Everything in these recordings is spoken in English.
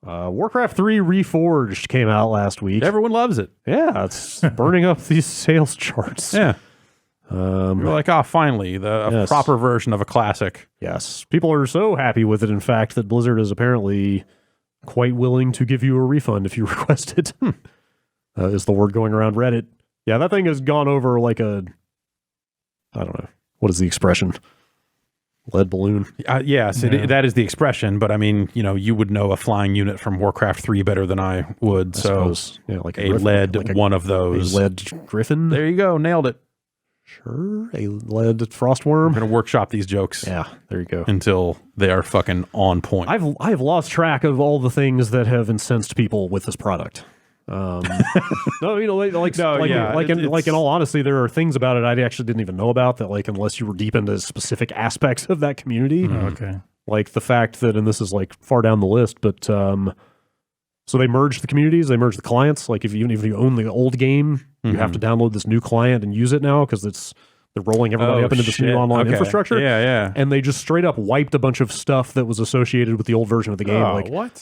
Warcraft III Reforged came out last week. Everyone loves it. Yeah, it's burning up these sales charts. Yeah. You're like, finally, a proper version of a classic. Yes. People are so happy with it, in fact, that Blizzard is apparently quite willing to give you a refund if you request it. Is the word going around Reddit. Yeah, that thing has gone over like I don't know. What is the expression? Lead balloon? Yes, that is the expression, but I mean, you would know a flying unit from Warcraft 3 better than I would, I suppose. Yeah, like a lead, like one of those. A lead griffin? There you go, nailed it. Sure, a lead frostworm. I'm going to workshop these jokes. Yeah, there you go. Until they are fucking on point. I've lost track of all the things that have incensed people with this product. No, in all honesty, there are things about it I actually didn't even know about that, like, unless you were deep into specific aspects of that community. Okay. Like the fact that, and this is like far down the list, but so they merged the communities, they merged the clients. Like even if you own the old game, you have to download this new client and use it now because they're rolling everybody up into this new online infrastructure. Yeah. And they just straight up wiped a bunch of stuff that was associated with the old version of the game.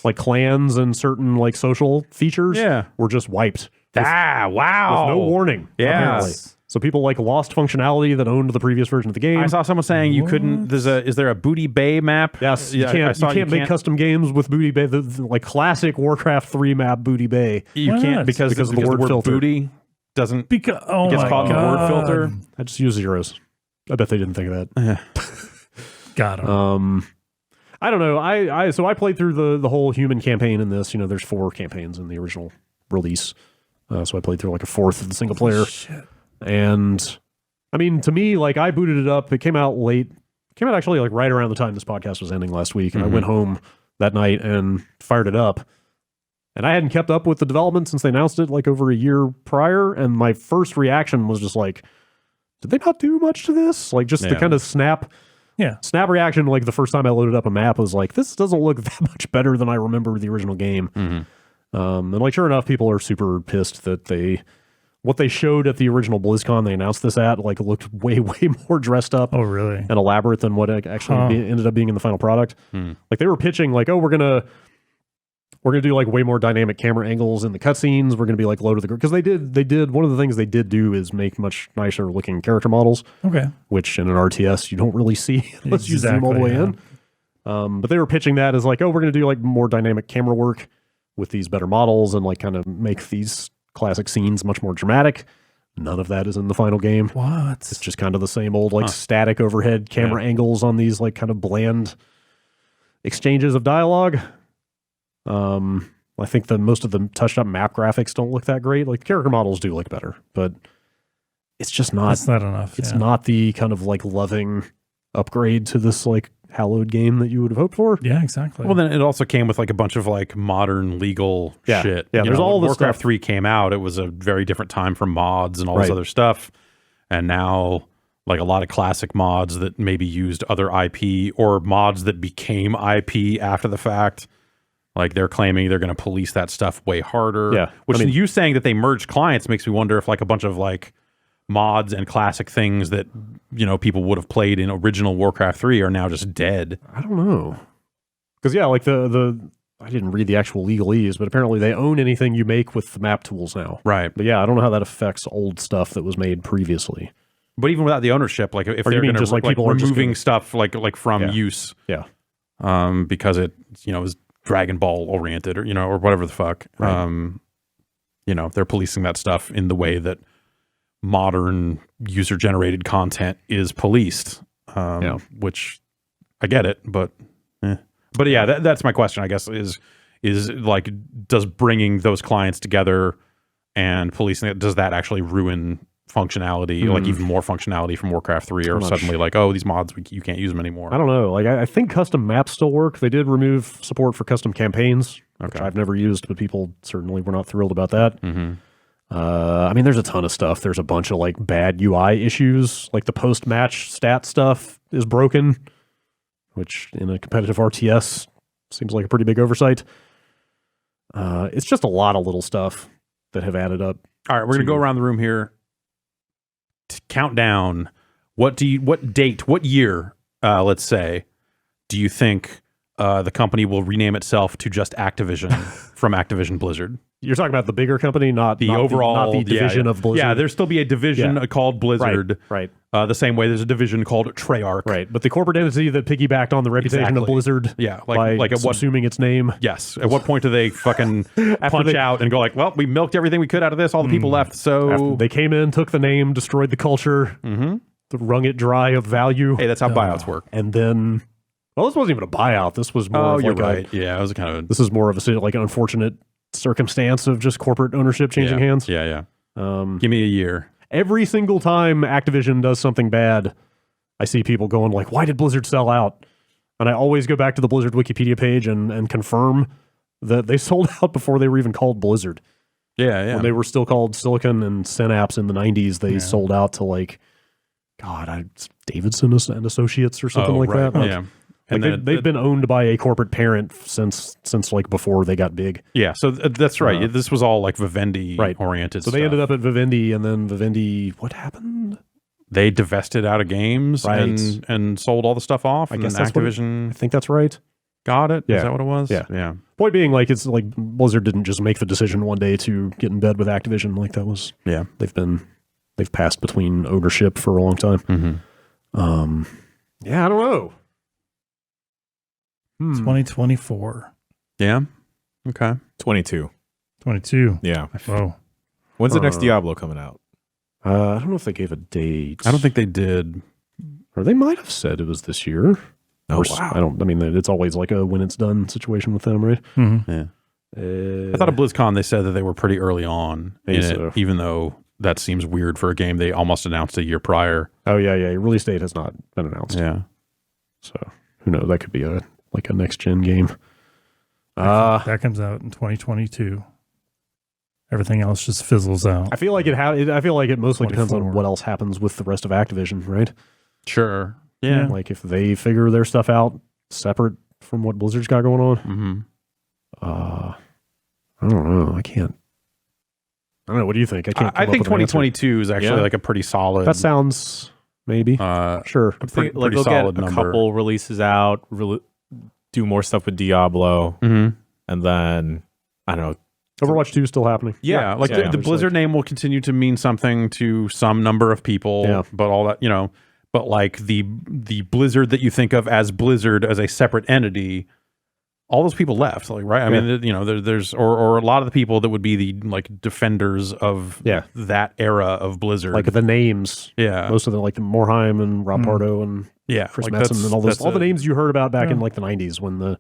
Like clans and certain like social features were just wiped. Wow. With no warning. Yeah. So people like lost functionality that owned the previous version of the game. I saw someone saying you couldn't. Is there a Booty Bay map? Yes, you can't make custom games with Booty Bay. The like classic Warcraft 3 map Booty Bay. You can't because of the word filter. Booty doesn't gets caught in the word filter. I just use zeros. I bet they didn't think of that. Got him. I don't know. I played through the whole human campaign in this. There's 4 campaigns in the original release. So I played through like a fourth of the single player. Shit. And I mean, to me, like I booted it up. It came out late. It came out actually like right around the time this podcast was ending last week. And I went home that night and fired it up. And I hadn't kept up with the development since they announced it like over a year prior. And my first reaction was just like, did they not do much to this? Like just the kind of snap reaction. Like the first time I loaded up a map was like, this doesn't look that much better than I remember the original game. And like, sure enough, people are super pissed that what they showed at the original BlizzCon, they announced this at, like, looked way, way more dressed up. Oh, really? And elaborate than what it actually ended up being in the final product. Like, they were pitching, like, we're gonna do, like, way more dynamic camera angles in the cutscenes. We're gonna be, like, low to the ground. Because they did, one of the things they did do is make much nicer looking character models. Okay. Which, in an RTS, you don't really see unless you zoom all the way in. But they were pitching that as, like, we're gonna do, like, more dynamic camera work with these better models and, like, kind of make these classic scenes much more dramatic. None of that is in the final game. What? It's just kind of the same old like static overhead camera angles on these like kind of bland exchanges of dialogue. I think that most of the touched up map graphics don't look that great. Like the character models do look better, but it's just not. That's not enough. It's not the kind of like loving upgrade to this like hallowed game that you would have hoped for. Yeah, exactly. Well, then it also came with like a bunch of like modern legal shit. Yeah, there's all when this Warcraft stuff. 3 came out, it was a very different time for mods and all this other stuff. And now like a lot of classic mods that maybe used other IP or mods that became IP after the fact. Like they're claiming they're going to police that stuff way harder. Yeah. Which you saying that they merged clients makes me wonder if like a bunch of like mods and classic things that people would have played in original Warcraft 3 are now just dead. I don't know. Because like the I didn't read the actual legalese, but apparently they own anything you make with the map tools now. Right. But yeah, I don't know how that affects old stuff that was made previously. But even without the ownership, like if they're going to like people removing stuff like from use, because it is Dragon Ball oriented or whatever the fuck, they're policing that stuff in the way that modern user generated content is policed, which I get it, but yeah, that's my question, I guess, is like, does bringing those clients together and policing it, does that actually ruin functionality, like even more functionality from Warcraft 3, or suddenly like, oh, these mods, you can't use them anymore? I don't know. Like, I think custom maps still work. They did remove support for custom campaigns, which I've never used, but people certainly were not thrilled about that. I mean, there's a ton of stuff. There's a bunch of like bad UI issues. Like the post-match stat stuff is broken, which in a competitive RTS seems like a pretty big oversight. It's just a lot of little stuff that have added up. All right, we're going to go around the room here. Count down. What year, let's say, do you think the company will rename itself to just Activision from Activision Blizzard. You're talking about the bigger company, not overall, not the division of Blizzard. Yeah, there'll still be a division called Blizzard. Right. The same way there's a division called Treyarch. Right. But the corporate entity that piggybacked on the reputation of Blizzard. Yeah. Like at assuming its name. Yes. At what point do they fucking punch out and go like, well, we milked everything we could out of this. All the people left. So after they came in, took the name, destroyed the culture, wrung it dry of value. Hey, that's how buyouts work. And then, well, this wasn't even a buyout. This was more of you're like right. Yeah, it was kind of. This is more of a like an unfortunate circumstance of just corporate ownership changing hands. Yeah. Give me a year. Every single time Activision does something bad, I see people going like, why did Blizzard sell out? And I always go back to the Blizzard Wikipedia page and confirm that they sold out before they were even called Blizzard. Yeah. When they were still called Silicon and Synapse in the 90s, they sold out to like, Davidson and Associates or something like that. Yeah. And they've been owned by a corporate parent since like before they got big. Yeah, so that's right. This was all like Vivendi oriented. So they ended up at Vivendi, and then Vivendi, what happened? They divested out of games and sold all the stuff off. I guess that's Activision. I think that's right. Got it? Yeah. Is that what it was? Yeah. Point being, like, it's like Blizzard didn't just make the decision one day to get in bed with Activision. Like that was they've passed between ownership for a long time. Mm-hmm. Yeah, I don't know. 2024. Yeah. Okay. 22. Yeah. Whoa. When's the next Diablo coming out? I don't know if they gave a date. I don't think they did. Or they might have said it was this year. Oh, wow. I mean, it's always like a when it's done situation with them, right? Mm-hmm. Yeah. I thought at BlizzCon they said that they were pretty early on in it, even though that seems weird for a game they almost announced a year prior. Oh, yeah. Release date has not been announced. Yeah. So, who knows? That could be a next-gen game. That comes out in 2022. Everything else just fizzles out. I feel like it mostly depends on what else happens with the rest of Activision, right? Sure. Yeah. Like if they figure their stuff out separate from what Blizzard's got going on. Mm-hmm. I don't know. I don't know. What do you think? I think 2022 is actually like a pretty solid. That sounds maybe. Sure. I'm thinking, like, they'll get a couple releases out, do more stuff with Diablo, and then I don't know. Overwatch 2 is still happening. Yeah, the Blizzard name will continue to mean something to some number of people, but all that, but like the Blizzard that you think of as Blizzard as a separate entity, all those people left, like, right? I mean, there's or a lot of the people that would be the like defenders of that era of Blizzard, like the names. Yeah, most of them, like the Morheim and Rob Pardo and Chris Metzen and all the names you heard about back in like the 90s when the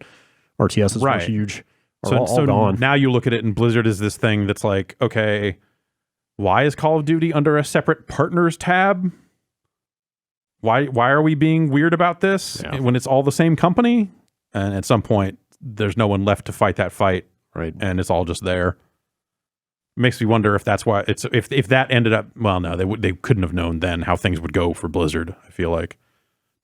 RTSs were huge. So gone. Now you look at it and Blizzard is this thing that's like, okay, why is Call of Duty under a separate partners tab? Why are we being weird about this when it's all the same company? And at some point, there's no one left to fight that fight, right? And it's all just there. Makes me wonder if that's why it's if that ended up. Well, no, they couldn't have known then how things would go for Blizzard. I feel like,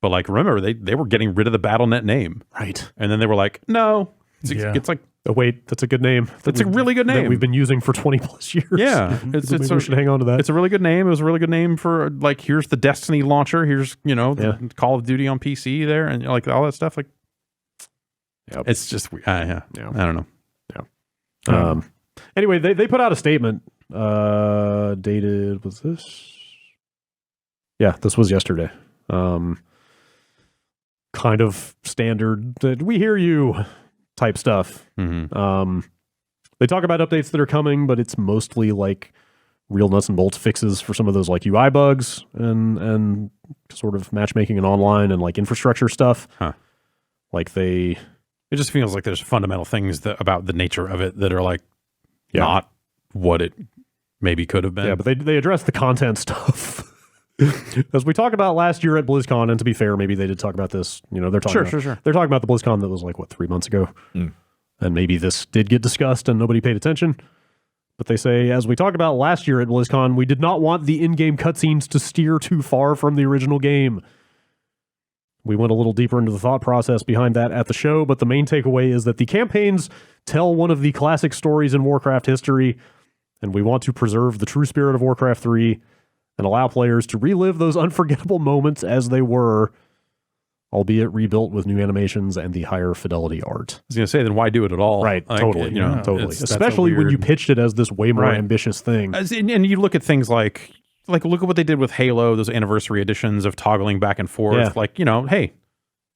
but like remember they were getting rid of the BattleNet name, right? And then they were like, no, it's like. Oh, wait, that's a good name. That's a really good name that we've been using for 20 plus years. Yeah, we should hang on to that. It's a really good name. It was a really good name for like here's the Destiny launcher. Here's the Call of Duty on PC there, and like all that stuff. Like, it's just I don't know. Yeah. Anyway, they put out a statement. Dated was this? Yeah, this was yesterday. Kind of standard. We hear you. Type stuff. Mm-hmm. They talk about updates that are coming, but it's mostly like real nuts and bolts fixes for some of those like UI bugs and sort of matchmaking and online and like infrastructure stuff. Like it just feels like there's fundamental things about the nature of it that are like not what it maybe could have been. Yeah, but they address the content stuff. As we talked about last year at BlizzCon, and to be fair, maybe they did talk about this. They're talking sure. They're talking about the BlizzCon that was like 3 months ago, and maybe this did get discussed and nobody paid attention. But they say, as we talked about last year at BlizzCon, we did not want the in-game cutscenes to steer too far from the original game. We went a little deeper into the thought process behind that at the show, but the main takeaway is that the campaigns tell one of the classic stories in Warcraft history, and we want to preserve the true spirit of Warcraft III and allow players to relive those unforgettable moments as they were. albeit rebuilt with new animations and the higher fidelity art. I was going to say, then why do it at all? Right, like, totally. You know, totally. Especially when you pitched it as this way more ambitious thing. And you look at things like look at what they did with Halo, those anniversary editions of toggling back and forth. Yeah. Like, you know, hey,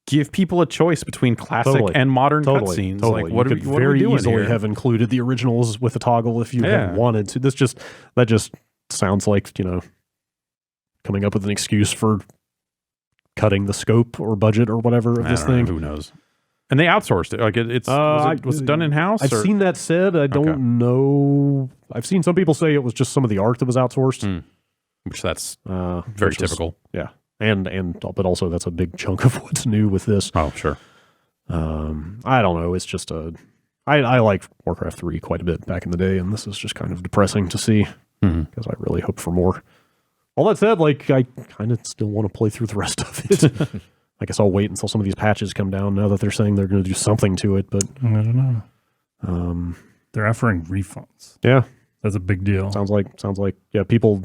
give people a choice between classic and modern cutscenes. Totally. Like, what you are could we very doing easily here? have included the originals with a toggle if you had wanted to. That just sounds like, you know, coming up with an excuse for cutting the scope or budget or whatever of this thing. Who knows? And they outsourced it. Like was it done in house? I've seen that said. I don't know. I've seen some people say it was just some of the art that was outsourced, which that's very typical. But also that's a big chunk of what's new with this. Oh, sure. I don't know. It's just I liked Warcraft 3 quite a bit back in the day, and this is just kind of depressing to see because I really hope for more. All that said, like, I kind of still want to play through the rest of it. I guess I'll wait until some of these patches come down now that they're saying they're going to do something to it, but I don't know. They're offering refunds. Yeah. That's a big deal. Sounds like some people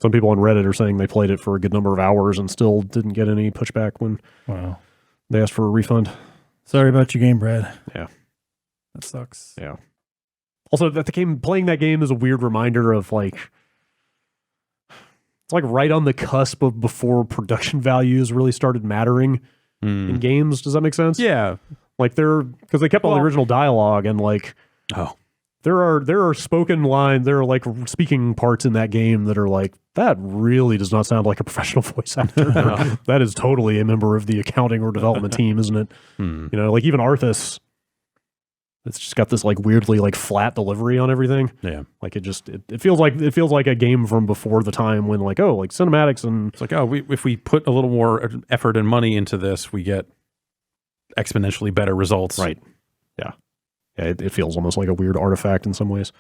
on Reddit are saying they played it for a good number of hours and still didn't get any pushback when they asked for a refund. Sorry about your game, Brad. Yeah. That sucks. Yeah. Also, playing that game is a weird reminder of, like, it's like right on the cusp of before production values really started mattering in games. Does that make sense? Yeah. Like because they kept all the original dialogue and like, there are spoken lines, there are like speaking parts in that game that are like, that really does not sound like a professional voice actor. That is totally a member of the accounting or development team, isn't it? You know, like even Arthas, it's just got this like weirdly like flat delivery on everything. Yeah. Like it feels like a game from before the time when like, like cinematics and it's like, if we put a little more effort and money into this, we get exponentially better results. Right. Yeah. Yeah. It feels almost like a weird artifact in some ways.